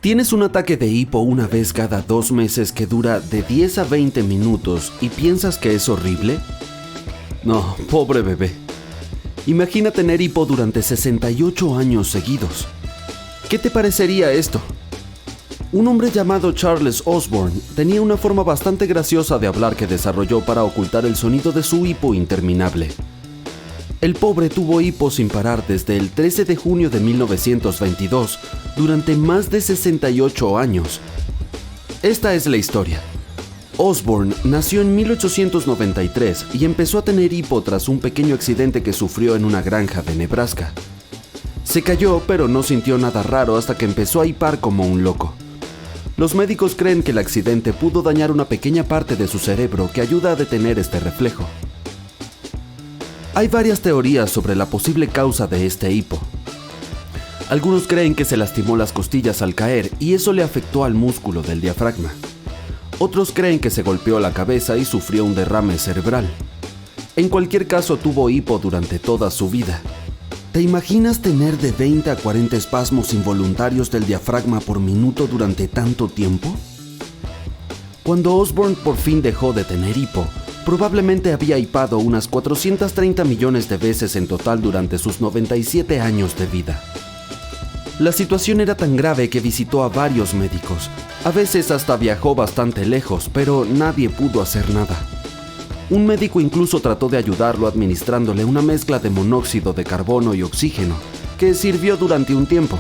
¿Tienes un ataque de hipo una vez cada 2 meses que dura de 10 a 20 minutos y piensas que es horrible? No, pobre bebé. Imagina tener hipo durante 68 años seguidos. ¿Qué te parecería esto? Un hombre llamado Charles Osborne tenía una forma bastante graciosa de hablar que desarrolló para ocultar el sonido de su hipo interminable. El pobre tuvo hipo sin parar desde el 13 de junio de 1922 durante más de 68 años. Esta es la historia. Osborne nació en 1893 y empezó a tener hipo tras un pequeño accidente que sufrió en una granja de Nebraska. Se cayó, pero no sintió nada raro hasta que empezó a hipar como un loco. Los médicos creen que el accidente pudo dañar una pequeña parte de su cerebro que ayuda a detener este reflejo. Hay varias teorías sobre la posible causa de este hipo. Algunos creen que se lastimó las costillas al caer y eso le afectó al músculo del diafragma. Otros creen que se golpeó la cabeza y sufrió un derrame cerebral. En cualquier caso, tuvo hipo durante toda su vida. ¿Te imaginas tener de 20 a 40 espasmos involuntarios del diafragma por minuto durante tanto tiempo? Cuando Osborne por fin dejó de tener hipo, probablemente había hipado unas 430 millones de veces en total durante sus 97 años de vida. La situación era tan grave que visitó a varios médicos. A veces hasta viajó bastante lejos, pero nadie pudo hacer nada. Un médico incluso trató de ayudarlo administrándole una mezcla de monóxido de carbono y oxígeno, que sirvió durante un tiempo.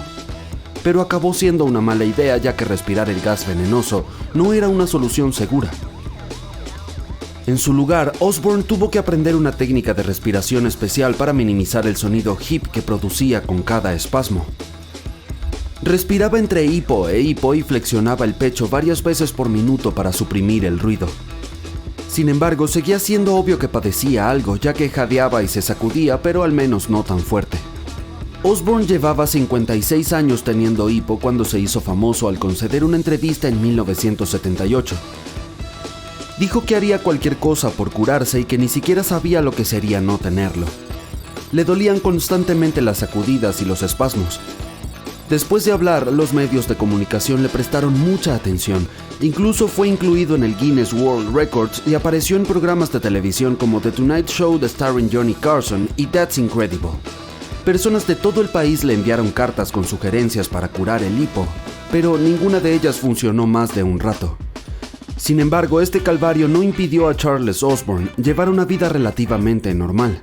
Pero acabó siendo una mala idea ya que respirar el gas venenoso no era una solución segura. En su lugar, Osborne tuvo que aprender una técnica de respiración especial para minimizar el sonido hip que producía con cada espasmo. Respiraba entre hipo e hipo y flexionaba el pecho varias veces por minuto para suprimir el ruido. Sin embargo, seguía siendo obvio que padecía algo, ya que jadeaba y se sacudía, pero al menos no tan fuerte. Osborne llevaba 56 años teniendo hipo cuando se hizo famoso al conceder una entrevista en 1978. Dijo que haría cualquier cosa por curarse y que ni siquiera sabía lo que sería no tenerlo. Le dolían constantemente las sacudidas y los espasmos. Después de hablar, los medios de comunicación le prestaron mucha atención. Incluso fue incluido en el Guinness World Records y apareció en programas de televisión como The Tonight Show starring Johnny Carson y That's Incredible. Personas de todo el país le enviaron cartas con sugerencias para curar el hipo, pero ninguna de ellas funcionó más de un rato. Sin embargo, este calvario no impidió a Charles Osborne llevar una vida relativamente normal.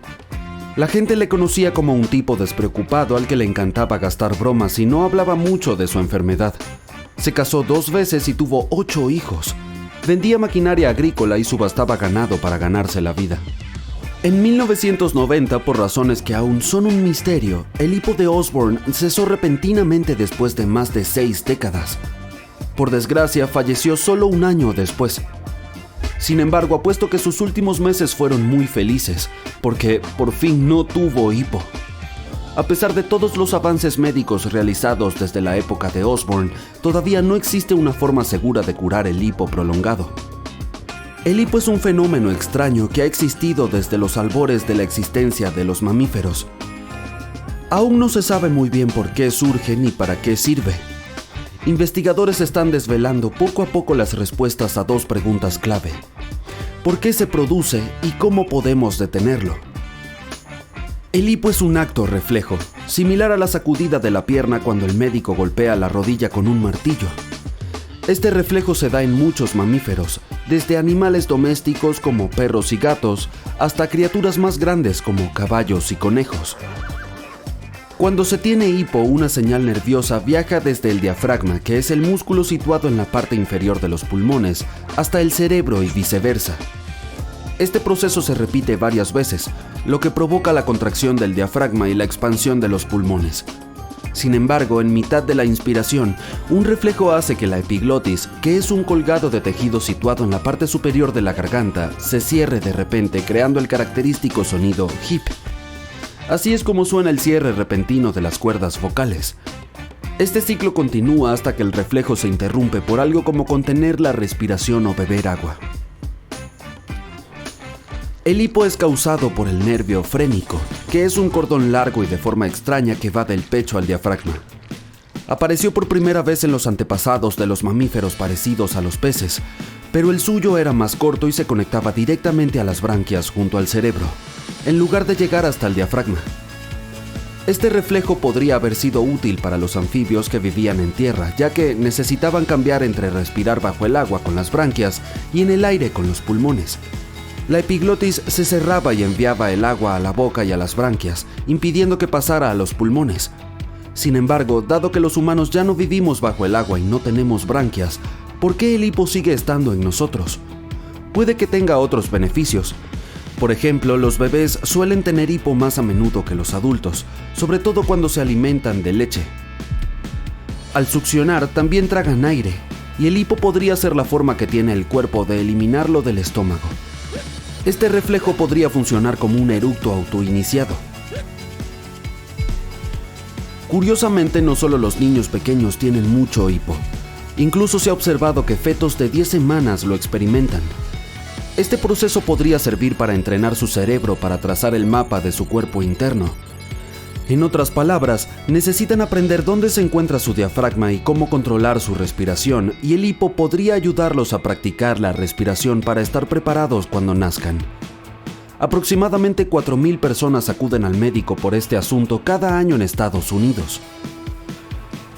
La gente le conocía como un tipo despreocupado al que le encantaba gastar bromas y no hablaba mucho de su enfermedad. Se casó 2 veces y tuvo 8 hijos. Vendía maquinaria agrícola y subastaba ganado para ganarse la vida. En 1990, por razones que aún son un misterio, el hipo de Osborne cesó repentinamente después de más de 6 décadas. Por desgracia, falleció solo un año después. Sin embargo, apuesto que sus últimos meses fueron muy felices, porque por fin no tuvo hipo. A pesar de todos los avances médicos realizados desde la época de Osborne, todavía no existe una forma segura de curar el hipo prolongado. El hipo es un fenómeno extraño que ha existido desde los albores de la existencia de los mamíferos. Aún no se sabe muy bien por qué surge ni para qué sirve. Investigadores están desvelando poco a poco las respuestas a 2 preguntas clave. ¿Por qué se produce y cómo podemos detenerlo? El hipo es un acto reflejo, similar a la sacudida de la pierna cuando el médico golpea la rodilla con un martillo. Este reflejo se da en muchos mamíferos, desde animales domésticos como perros y gatos, hasta criaturas más grandes como caballos y conejos. Cuando se tiene hipo, una señal nerviosa viaja desde el diafragma, que es el músculo situado en la parte inferior de los pulmones, hasta el cerebro y viceversa. Este proceso se repite varias veces, lo que provoca la contracción del diafragma y la expansión de los pulmones. Sin embargo, en mitad de la inspiración, un reflejo hace que la epiglotis, que es un colgado de tejido situado en la parte superior de la garganta, se cierre de repente, creando el característico sonido hip. Así es como suena el cierre repentino de las cuerdas vocales. Este ciclo continúa hasta que el reflejo se interrumpe por algo como contener la respiración o beber agua. El hipo es causado por el nervio frénico, que es un cordón largo y de forma extraña que va del pecho al diafragma. Apareció por primera vez en los antepasados de los mamíferos parecidos a los peces, pero el suyo era más corto y se conectaba directamente a las branquias junto al cerebro, en lugar de llegar hasta el diafragma. Este reflejo podría haber sido útil para los anfibios que vivían en tierra, ya que necesitaban cambiar entre respirar bajo el agua con las branquias y en el aire con los pulmones. La epiglotis se cerraba y enviaba el agua a la boca y a las branquias, impidiendo que pasara a los pulmones. Sin embargo, dado que los humanos ya no vivimos bajo el agua y no tenemos branquias, ¿por qué el hipo sigue estando en nosotros? Puede que tenga otros beneficios. Por ejemplo, los bebés suelen tener hipo más a menudo que los adultos, sobre todo cuando se alimentan de leche. Al succionar también tragan aire, y el hipo podría ser la forma que tiene el cuerpo de eliminarlo del estómago. Este reflejo podría funcionar como un eructo autoiniciado. Curiosamente, no solo los niños pequeños tienen mucho hipo. Incluso se ha observado que fetos de 10 semanas lo experimentan. Este proceso podría servir para entrenar su cerebro para trazar el mapa de su cuerpo interno. En otras palabras, necesitan aprender dónde se encuentra su diafragma y cómo controlar su respiración, y el hipo podría ayudarlos a practicar la respiración para estar preparados cuando nazcan. Aproximadamente 4,000 personas acuden al médico por este asunto cada año en Estados Unidos.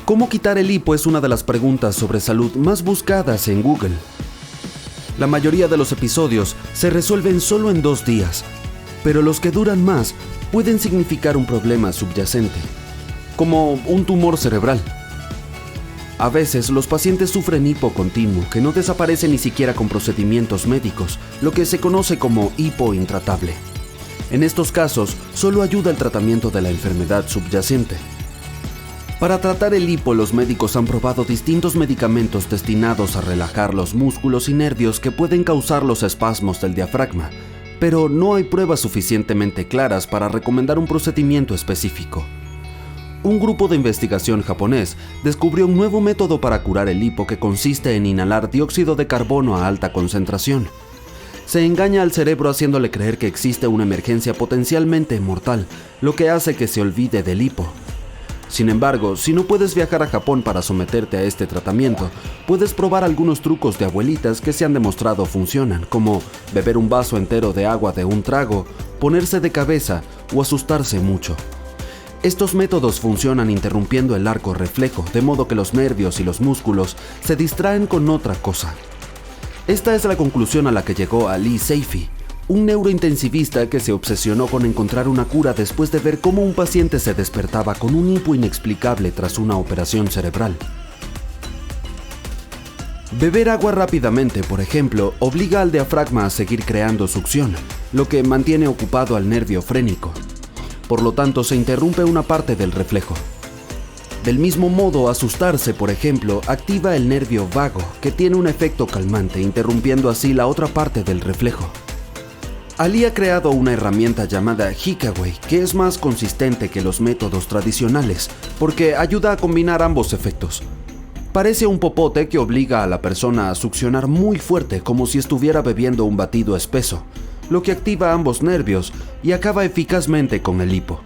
¿Cómo quitar el hipo? Es una de las preguntas sobre salud más buscadas en Google. La mayoría de los episodios se resuelven solo en 2 días, pero los que duran más pueden significar un problema subyacente, como un tumor cerebral. A veces los pacientes sufren hipo continuo que no desaparece ni siquiera con procedimientos médicos, lo que se conoce como hipo intratable. En estos casos, solo ayuda el tratamiento de la enfermedad subyacente. Para tratar el hipo, los médicos han probado distintos medicamentos destinados a relajar los músculos y nervios que pueden causar los espasmos del diafragma, pero no hay pruebas suficientemente claras para recomendar un procedimiento específico. Un grupo de investigación japonés descubrió un nuevo método para curar el hipo que consiste en inhalar dióxido de carbono a alta concentración. Se engaña al cerebro haciéndole creer que existe una emergencia potencialmente mortal, lo que hace que se olvide del hipo. Sin embargo, si no puedes viajar a Japón para someterte a este tratamiento, puedes probar algunos trucos de abuelitas que se han demostrado funcionan, como beber un vaso entero de agua de un trago, ponerse de cabeza o asustarse mucho. Estos métodos funcionan interrumpiendo el arco reflejo, de modo que los nervios y los músculos se distraen con otra cosa. Esta es la conclusión a la que llegó Ali Seifi, un neurointensivista que se obsesionó con encontrar una cura después de ver cómo un paciente se despertaba con un hipo inexplicable tras una operación cerebral. Beber agua rápidamente, por ejemplo, obliga al diafragma a seguir creando succión, lo que mantiene ocupado al nervio frénico. Por lo tanto, se interrumpe una parte del reflejo. Del mismo modo, asustarse, por ejemplo, activa el nervio vago, que tiene un efecto calmante, interrumpiendo así la otra parte del reflejo. Ali ha creado una herramienta llamada Hikaway, que es más consistente que los métodos tradicionales, porque ayuda a combinar ambos efectos. Parece un popote que obliga a la persona a succionar muy fuerte, como si estuviera bebiendo un batido espeso, lo que activa ambos nervios y acaba eficazmente con el hipo.